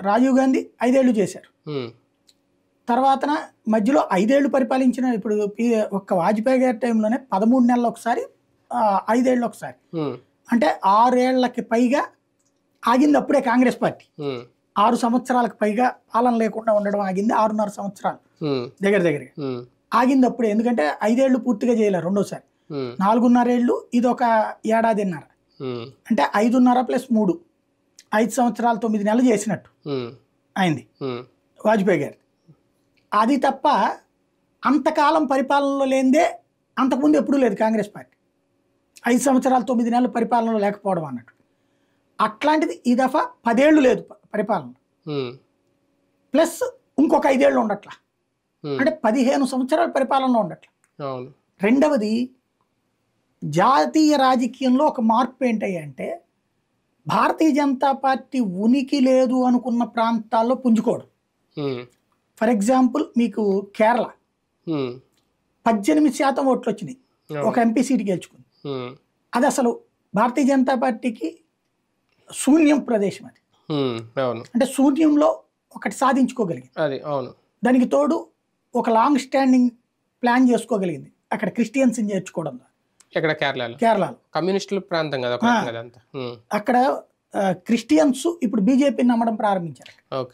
రాజీవ్ గాంధీ 5 ఏళ్ళు చేశారు. తర్వాతన మధ్యలో 5 ఏళ్ళు పరిపాలించిన ఇప్పుడు ఒక్క వాజ్పేయి గారి టైంలోనే 13 నెలలు ఒకసారి, 5 ఏళ్ళు ఒకసారి, అంటే 6 ఏళ్లకి పైగా ఆగింది అప్పుడే కాంగ్రెస్ పార్టీ. 6 సంవత్సరాలకు పైగా పాలన లేకుండా ఉండడం ఆగింది. 6.5 సంవత్సరాలు దగ్గరగా ఆగింది అప్పుడే. ఎందుకంటే 5 ఏళ్ళు పూర్తిగా చేయలేరు రెండోసారి. 4.5 ఏళ్ళు, ఇది ఒక ఏడాదిన్నర, అంటే 5.5 + 3, 5 సంవత్సరాలు 9 నెలలు చేసినట్టు అయింది వాజ్పేయి గారు. అది తప్ప అంతకాలం పరిపాలనలో లేనిదే అంతకుముందు ఎప్పుడూ లేదు కాంగ్రెస్ పార్టీ. 5 సంవత్సరాలు 9 నెలలు పరిపాలనలో లేకపోవడం అన్నట్టు. అట్లాంటిది ఈ దఫా 10 ఏళ్ళు లేదు పరిపాలన, ప్లస్ ఇంకొక 5 ఏళ్ళు ఉండట్లా, అంటే 15 సంవత్సరాల పరిపాలనలో ఉండట్లా. రెండవది, జాతీయ రాజకీయంలో ఒక మార్పు ఏంటంటే భారతీయ జనతా పార్టీ ఉనికి లేదు అనుకున్న ప్రాంతాల్లో పుంజుకోవడం. ఫర్ ఎగ్జాంపుల్ మీకు కేరళ 18% ఓట్లు వచ్చినాయి, ఒక ఎంపీ సీటు గెలుచుకుంది. అది అసలు భారతీయ జనతా పార్టీకి శూన్యం ప్రదేశం. అది అంటే శూన్యంలో ఒకటి సాధించుకోగలిగింది. దానికి తోడు ఒక లాంగ్ స్టాండింగ్ ప్లాన్ చేసుకోగలిగింది అక్కడ క్రిస్టియన్స్ని చేర్చుకోవడం. కేరళలో కమ్యూనిస్టుల ప్రాంతం కదా, అక్కడ క్రిస్టియన్స్ ఇప్పుడు బీజేపీని నమ్మడం ప్రారంభించారు.